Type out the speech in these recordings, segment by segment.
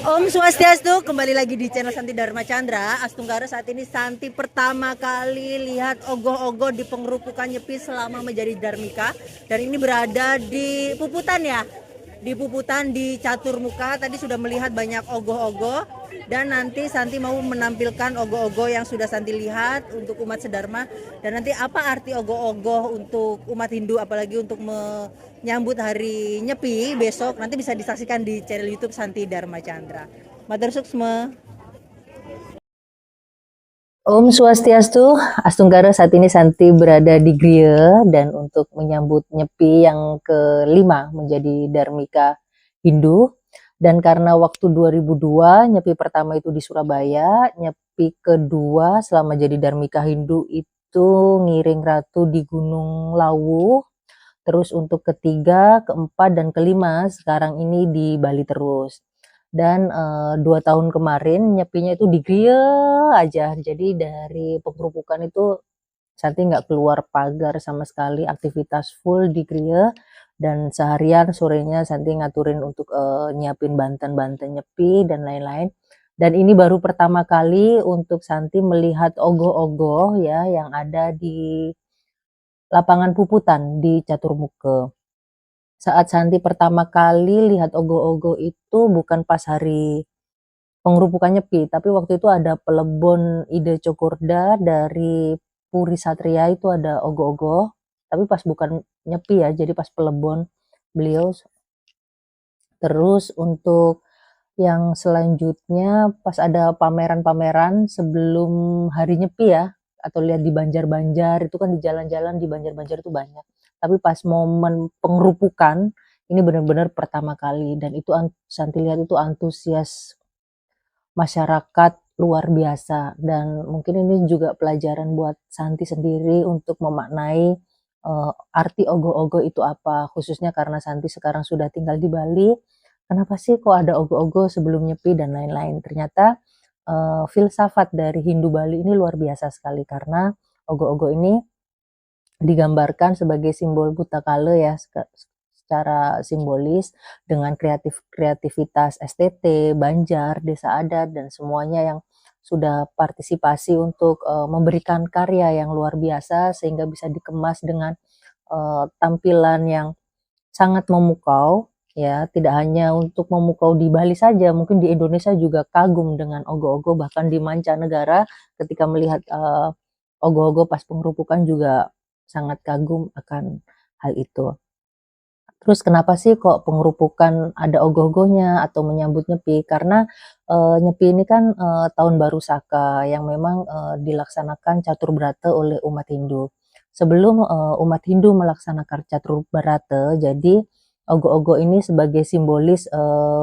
Om Swastiastu, kembali lagi di channel Santi Dharma Chandra. Astunggara, saat ini Santi pertama kali lihat ogoh-ogoh di pengerupukan Nyepi selama menjadi Dharmika. Dan ini berada di Puputan ya. Di Puputan di Caturmuka tadi sudah melihat banyak ogoh-ogoh. Dan nanti Santi mau menampilkan ogoh-ogoh yang sudah Santi lihat untuk umat sedharma. Dan nanti apa arti ogoh-ogoh untuk umat Hindu, apalagi untuk menyambut hari Nyepi besok, nanti bisa disaksikan di channel YouTube Santi Dharma Chandra. Matur Suksma. Om Swastiastu, Astunggara, saat ini Santi berada di Griya dan untuk menyambut Nyepi yang kelima menjadi Dharmika Hindu. Dan karena waktu 2002, Nyepi pertama itu di Surabaya, Nyepi kedua selama jadi Dharmika Hindu itu ngiring ratu di Gunung Lawu. Terus untuk ketiga, keempat, dan kelima sekarang ini di Bali terus. Dan 2 tahun kemarin nyepinya itu di Griya aja. Jadi dari pengerupukan itu Santi nggak keluar pagar sama sekali, aktivitas full di Griya. Dan seharian sorenya Santi ngaturin untuk nyiapin banten-banten nyepi dan lain-lain. Dan ini baru pertama kali untuk Santi melihat ogoh-ogoh ya yang ada di lapangan Puputan di Caturmuka. Saat Santi pertama kali lihat ogoh-ogoh itu bukan pas hari pengerupukan Nyepi, tapi waktu itu ada pelebon Ide Cokorda dari Puri Satria, itu ada ogoh-ogoh, tapi pas bukan Nyepi ya, jadi pas pelebon beliau. Terus untuk yang selanjutnya pas ada pameran-pameran sebelum hari Nyepi ya, atau lihat di Banjar-Banjar, itu kan di jalan-jalan di Banjar-Banjar itu banyak. Tapi pas momen pengerupukan, ini benar-benar pertama kali, dan itu Santi lihat itu antusias masyarakat luar biasa. Dan mungkin ini juga pelajaran buat Santi sendiri untuk memaknai arti ogoh-ogoh itu apa, khususnya karena Santi sekarang sudah tinggal di Bali. Kenapa sih kok ada ogoh-ogoh sebelum Nyepi dan lain-lain? Ternyata filsafat dari Hindu Bali ini luar biasa sekali, karena ogoh-ogoh ini digambarkan sebagai simbol buta kala ya, secara simbolis dengan kreativitas STT, Banjar, desa adat, dan semuanya yang sudah partisipasi untuk memberikan karya yang luar biasa sehingga bisa dikemas dengan tampilan yang sangat memukau ya, tidak hanya untuk memukau di Bali saja, mungkin di Indonesia juga kagum dengan ogoh-ogoh, bahkan di mancanegara ketika melihat ogoh-ogoh pas pengerupukan juga sangat kagum akan hal itu. Terus kenapa sih kok pengerupukan ada ogoh-ogohnya atau menyambut Nyepi? Karena Nyepi ini kan tahun baru Saka yang memang dilaksanakan Catur Brata oleh umat Hindu. Sebelum umat Hindu melaksanakan Catur Brata, jadi ogoh-ogoh ini sebagai simbolis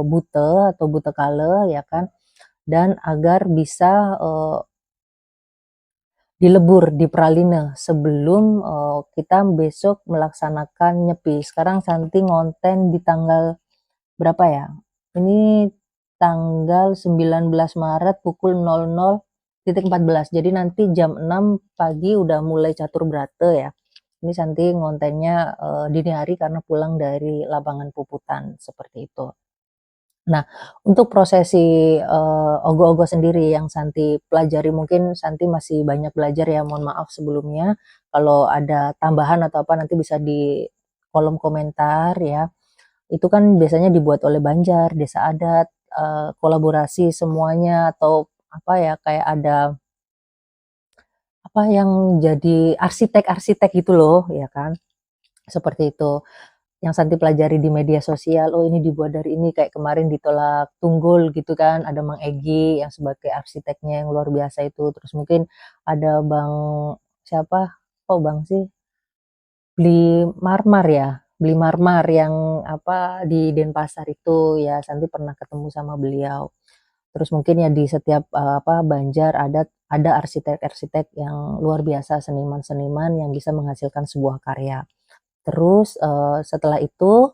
buta atau buta kala ya kan, dan agar bisa dilebur di Praline sebelum kita besok melaksanakan Nyepi. Sekarang Santi ngonten di tanggal berapa ya? Ini tanggal 19 Maret pukul 00.14. Jadi nanti jam 6 pagi udah mulai Catur Brata ya. Ini Santi ngontennya dini hari karena pulang dari lapangan Puputan seperti itu. Nah, untuk prosesi ogoh-ogoh sendiri yang Santi pelajari, mungkin Santi masih banyak belajar ya, mohon maaf sebelumnya. Kalau ada tambahan atau apa nanti bisa di kolom komentar ya. Itu kan biasanya dibuat oleh Banjar, desa adat, kolaborasi semuanya, atau apa ya, kayak ada apa yang jadi arsitek-arsitek gitu loh, ya kan? Seperti itu. Yang Santi pelajari di media sosial, oh ini dibuat dari ini, kayak kemarin ditolak Tunggul gitu kan, ada Mang Egi yang sebagai arsiteknya yang luar biasa itu, terus mungkin ada Bang siapa, oh Bang sih, Beli Marmar yang apa di Denpasar itu ya, Santi pernah ketemu sama beliau. Terus mungkin ya di setiap apa Banjar ada arsitek-arsitek yang luar biasa, seniman-seniman yang bisa menghasilkan sebuah karya. Terus setelah itu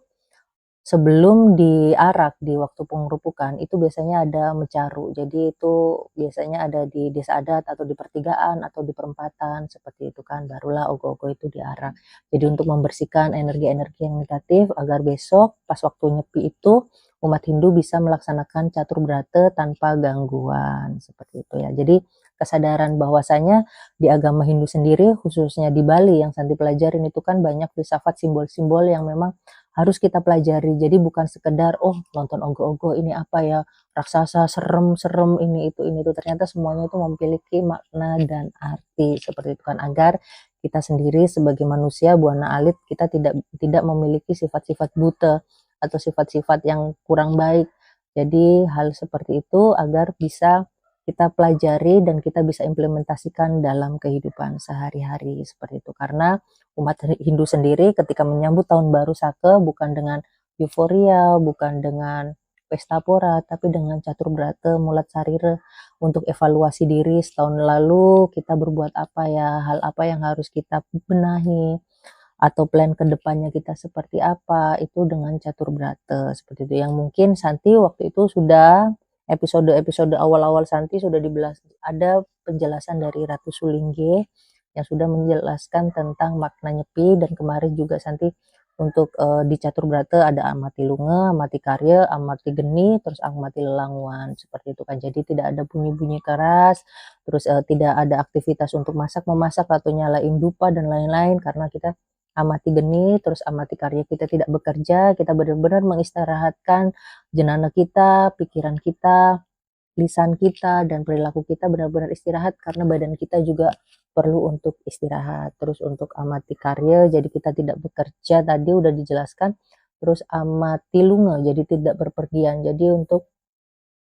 sebelum diarak di waktu pengerupukan itu biasanya ada mecaru. Jadi itu biasanya ada di desa adat atau di pertigaan atau di perempatan seperti itu kan, barulah ogoh-ogoh itu diarak. Jadi untuk membersihkan energi-energi yang negatif agar besok pas waktu Nyepi itu umat Hindu bisa melaksanakan catur brata tanpa gangguan seperti itu ya. Jadi kesadaran bahwasanya di agama Hindu sendiri khususnya di Bali yang Santi pelajarin itu kan banyak filsafat simbol-simbol yang memang harus kita pelajari. Jadi bukan sekedar oh nonton ogoh-ogoh ini apa ya, raksasa serem-serem ini itu, ternyata semuanya itu memiliki makna dan arti seperti itu kan, agar kita sendiri sebagai manusia buana alit kita tidak memiliki sifat-sifat buta atau sifat-sifat yang kurang baik. Jadi hal seperti itu agar bisa kita pelajari dan kita bisa implementasikan dalam kehidupan sehari-hari seperti itu. Karena umat Hindu sendiri ketika menyambut tahun baru Saka bukan dengan euforia, bukan dengan pesta pora, tapi dengan catur brata mulat sarira untuk evaluasi diri setahun lalu kita berbuat apa ya, hal apa yang harus kita benahi atau plan ke depannya kita seperti apa, itu dengan catur brata seperti itu. Yang mungkin Santi waktu itu sudah episode-episode awal-awal Santi sudah ada penjelasan dari Ratu Sulingge yang sudah menjelaskan tentang makna nyepi, dan kemarin juga Santi untuk di catur brata ada amati lunga, amati karya, amati geni, terus amati lelangwan seperti itu kan. Jadi tidak ada bunyi-bunyi keras, terus tidak ada aktivitas untuk memasak atau nyalain dupa dan lain-lain, karena kita amati geni, terus amati karya, kita tidak bekerja, kita benar-benar mengistirahatkan jenana kita, pikiran kita, lisan kita, dan perilaku kita benar-benar istirahat karena badan kita juga perlu untuk istirahat. Terus untuk amati karya, jadi kita tidak bekerja tadi udah dijelaskan. Terus amati lunga, jadi tidak berpergian. Jadi untuk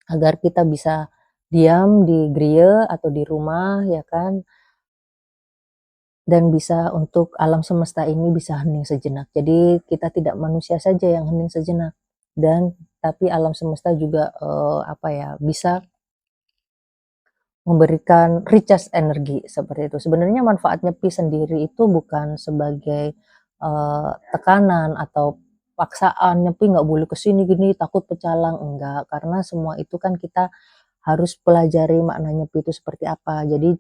agar kita bisa diam di griya atau di rumah ya kan, dan bisa untuk alam semesta ini bisa hening sejenak. Jadi kita tidak manusia saja yang hening sejenak, dan tapi alam semesta juga apa ya, bisa memberikan recharge energi seperti itu. Sebenarnya manfaat nyepi sendiri itu bukan sebagai tekanan atau paksaan, nyepi nggak boleh kesini gini takut pecalang, enggak. Karena semua itu kan kita harus pelajari makna nyepi itu seperti apa. Jadi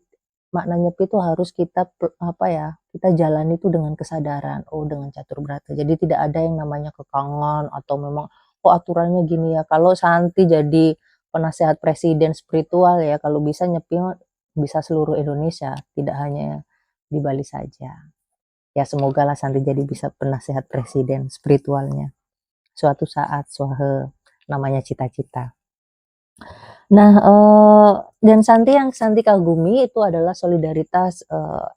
makna nyepi itu harus kita apa ya, kita jalani itu dengan kesadaran, oh dengan catur brata. Jadi tidak ada yang namanya kekangan atau memang kok aturannya gini ya. Kalau Santi jadi penasehat presiden spiritual ya, kalau bisa nyepi bisa seluruh Indonesia, tidak hanya di Bali saja. Ya semoga lah Santi jadi bisa penasehat presiden spiritualnya suatu saat, namanya cita-cita. Nah, dan Santi yang Santi kagumi itu adalah solidaritas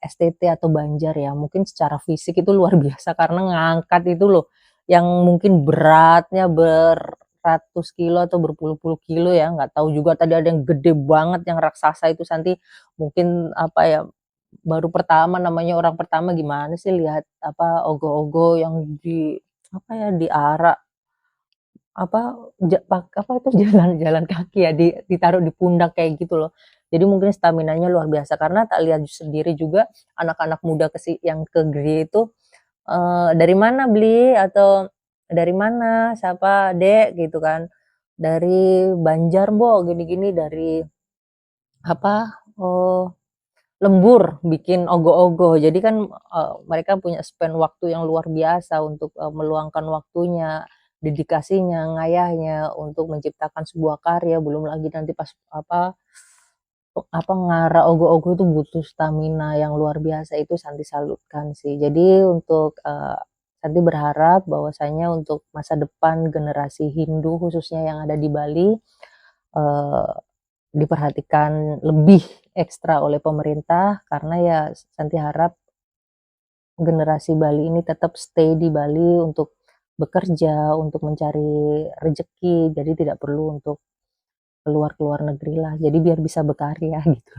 STT atau Banjar ya. Mungkin secara fisik itu luar biasa karena ngangkat itu loh, yang mungkin beratnya beratus kilo atau berpuluh-puluh kilo ya, nggak tahu juga, tadi ada yang gede banget yang raksasa itu. Santi mungkin apa ya, baru pertama, namanya orang pertama gimana sih lihat apa ogoh-ogoh yang di apa ya, diarak apa, apa itu jalan kaki ya, ditaruh di pundak kayak gitu loh. Jadi mungkin staminanya luar biasa karena tak lihat sendiri juga anak-anak muda yang ke Gri itu, "Dari mana beli?" Atau, "Dari mana? Siapa Dek?" Gitu kan. "Dari Banjar Mbok, gini-gini, dari apa, lembur bikin ogoh-ogoh." Jadi kan, mereka punya spend waktu yang luar biasa untuk, meluangkan waktunya, dedikasinya, ngayahnya untuk menciptakan sebuah karya, belum lagi nanti pas ngarah ogoh-ogoh itu butuh stamina yang luar biasa, itu Santi salutkan sih. Jadi untuk, Santi berharap bahwasanya untuk masa depan generasi Hindu khususnya yang ada di Bali, eee, diperhatikan lebih ekstra oleh pemerintah, karena ya Santi harap generasi Bali ini tetap stay di Bali untuk bekerja, untuk mencari rezeki, jadi tidak perlu untuk keluar negeri lah, jadi biar bisa berkarya gitu.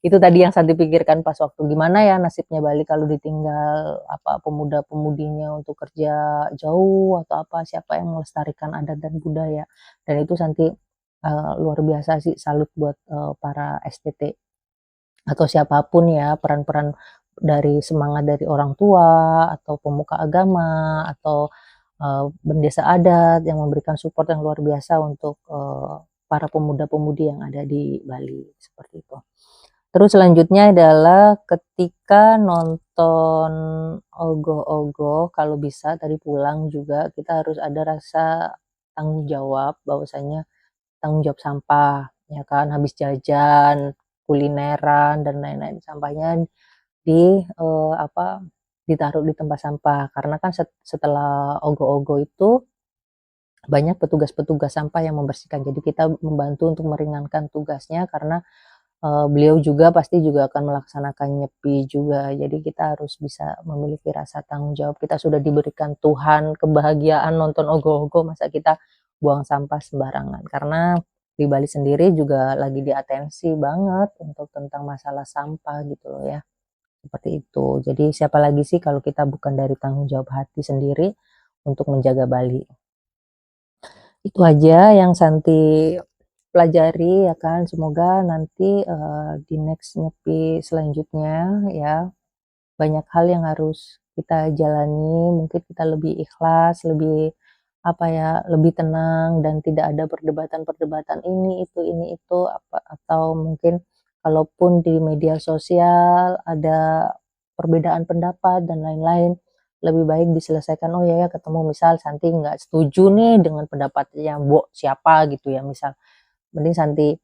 Itu tadi yang Santi pikirkan pas waktu gimana ya nasibnya Bali kalau ditinggal apa pemuda-pemudinya untuk kerja jauh atau apa, siapa yang melestarikan adat dan budaya. Dan itu Santi luar biasa sih, salut buat para STT atau siapapun ya, peran-peran dari semangat dari orang tua atau pemuka agama atau bendesa adat yang memberikan support yang luar biasa untuk para pemuda-pemudi yang ada di Bali seperti itu. Terus selanjutnya adalah ketika nonton ogoh-ogoh, kalau bisa tadi pulang juga kita harus ada rasa tanggung jawab, bahwasanya tanggung jawab sampah, ya kan, habis jajan, kulineran dan lain-lain, sampahnya di ditaruh di tempat sampah. Karena kan setelah ogoh-ogoh itu banyak petugas-petugas sampah yang membersihkan. Jadi kita membantu untuk meringankan tugasnya karena beliau juga pasti juga akan melaksanakan nyepi juga. Jadi kita harus bisa memiliki rasa tanggung jawab. Kita sudah diberikan Tuhan kebahagiaan nonton ogoh-ogoh, masa kita buang sampah sembarangan. Karena di Bali sendiri juga lagi diatensi banget untuk tentang masalah sampah gitu loh ya. Seperti itu. Jadi siapa lagi sih kalau kita bukan dari tanggung jawab hati sendiri untuk menjaga Bali. Itu aja yang Santi pelajari ya kan. Semoga nanti di next nyepi selanjutnya ya banyak hal yang harus kita jalani. Mungkin kita lebih ikhlas, lebih lebih tenang dan tidak ada perdebatan-perdebatan ini itu atau mungkin kalaupun di media sosial ada perbedaan pendapat dan lain-lain, lebih baik diselesaikan, oh ya ketemu misal Santi nggak setuju nih dengan pendapatnya siapa gitu ya, misal mending Santi,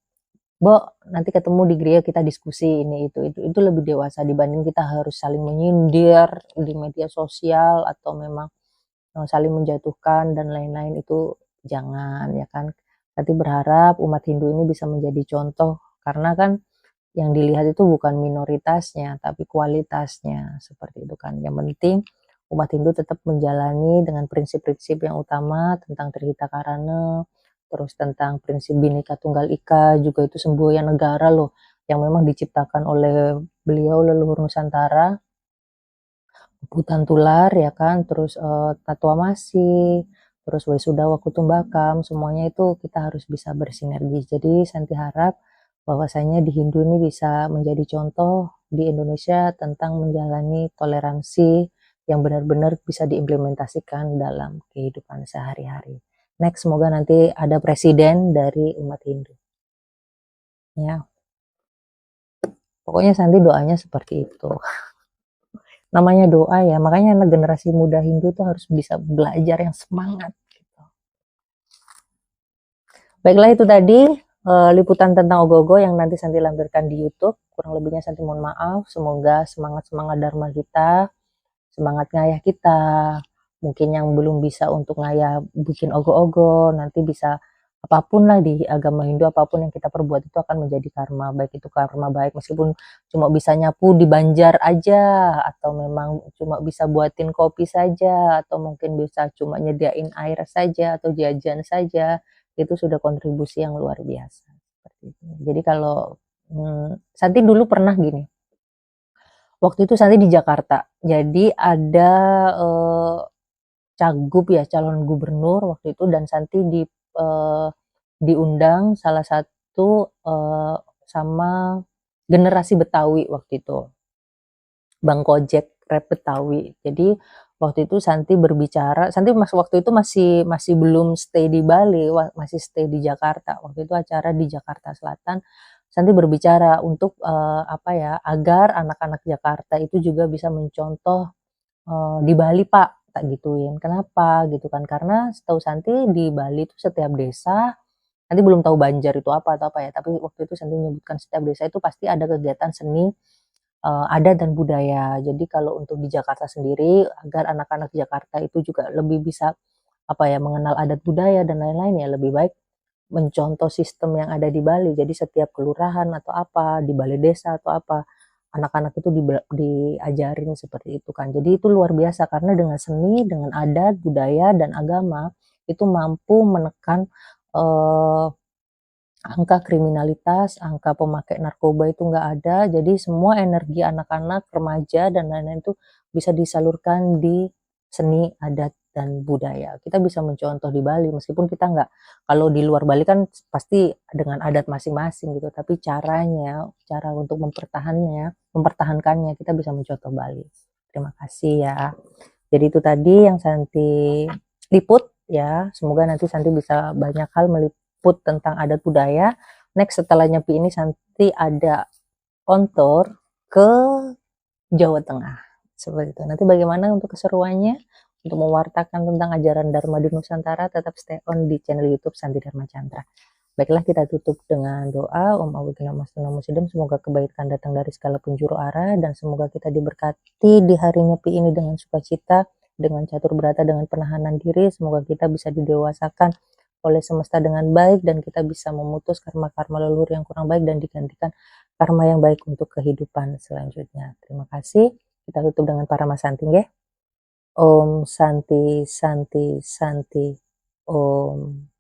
nanti ketemu di gereja kita diskusi ini itu lebih dewasa dibanding kita harus saling menyindir di media sosial atau memang saling menjatuhkan dan lain-lain, itu jangan ya kan. Nanti berharap umat Hindu ini bisa menjadi contoh karena kan yang dilihat itu bukan minoritasnya tapi kualitasnya, seperti itu kan. Yang penting umat Hindu tetap menjalani dengan prinsip-prinsip yang utama tentang Trihita Karana, terus tentang prinsip Bhinneka Tunggal Ika, juga itu semboyan negara loh yang memang diciptakan oleh beliau leluhur Nusantara, Hutan Tular ya kan, terus Tatua Masih, terus Wesudawa Kutumbakam, semuanya itu kita harus bisa bersinergi. Jadi Santi harap bahwasanya di Hindu ini bisa menjadi contoh di Indonesia tentang menjalani toleransi yang benar-benar bisa diimplementasikan dalam kehidupan sehari-hari. Next, semoga nanti ada presiden dari umat Hindu. Ya. Pokoknya Santi doanya seperti itu. Namanya doa ya, makanya generasi muda Hindu tuh harus bisa belajar yang semangat gitu. Baiklah, itu tadi liputan tentang ogoh-ogoh yang nanti Santi lampirkan di YouTube. Kurang lebihnya Santi mohon maaf. Semoga semangat-semangat Dharma kita, semangat ngayah kita, mungkin yang belum bisa untuk ngayah bikin ogoh-ogoh, nanti bisa apapun lah di agama Hindu, apapun yang kita perbuat itu akan menjadi karma, baik itu karma baik meskipun cuma bisa nyapu di Banjar aja, atau memang cuma bisa buatin kopi saja, atau mungkin bisa cuma nyediain air saja atau jajan saja, itu sudah kontribusi yang luar biasa. Seperti itu. Jadi kalau Santi dulu pernah gini, waktu itu Santi di Jakarta, jadi ada cagup ya, calon gubernur waktu itu, dan Santi diundang salah satu sama generasi Betawi waktu itu, Bang Kojek rap Betawi. Jadi waktu itu Santi berbicara, Santi waktu itu masih belum stay di Bali, masih stay di Jakarta. Waktu itu acara di Jakarta Selatan, Santi berbicara untuk agar anak-anak Jakarta itu juga bisa mencontoh di Bali Pak, tak gituin. Kenapa gitu kan? Karena setahu Santi di Bali itu setiap desa, nanti belum tahu Banjar itu apa atau apa ya, tapi waktu itu Santi menyebutkan setiap desa itu pasti ada kegiatan seni adat dan budaya. Jadi kalau untuk di Jakarta sendiri, agar anak-anak Jakarta itu juga lebih bisa mengenal adat budaya dan lain-lain, ya lebih baik mencontoh sistem yang ada di Bali. Jadi setiap kelurahan atau apa, di balai desa atau apa, anak-anak itu diajarin seperti itu kan. Jadi itu luar biasa karena dengan seni, dengan adat, budaya, dan agama itu mampu menekan angka kriminalitas, angka pemakai narkoba itu nggak ada. Jadi semua energi anak-anak, remaja, dan lain-lain itu bisa disalurkan di seni, adat, dan budaya. Kita bisa mencontoh di Bali, meskipun kita nggak, kalau di luar Bali kan pasti dengan adat masing-masing gitu, tapi cara untuk mempertahankannya, kita bisa mencontoh Bali. Terima kasih ya. Jadi itu tadi yang Santi liput ya, semoga nanti Santi bisa banyak hal meliput tentang adat budaya. Next, setelah nyepi ini Santi ada kontor ke Jawa Tengah. Seperti itu. Nanti bagaimana untuk keseruannya? untuk mewartakan tentang ajaran Dharma di Nusantara, tetap stay on di channel YouTube Santi Dharma Chandra. Baiklah, kita tutup dengan doa. Om Awigana Mastuna Musidam, semoga kebaikan datang dari segala penjuru arah, dan semoga kita diberkati di hari Nyepi ini dengan sukacita, dengan catur berata, dengan penahanan diri. Semoga kita bisa didewasakan oleh semesta dengan baik, dan kita bisa memutus karma-karma leluhur yang kurang baik dan digantikan karma yang baik untuk kehidupan selanjutnya. Terima kasih. Kita tutup dengan para masanti ya. Om Santi Santi Santi Om.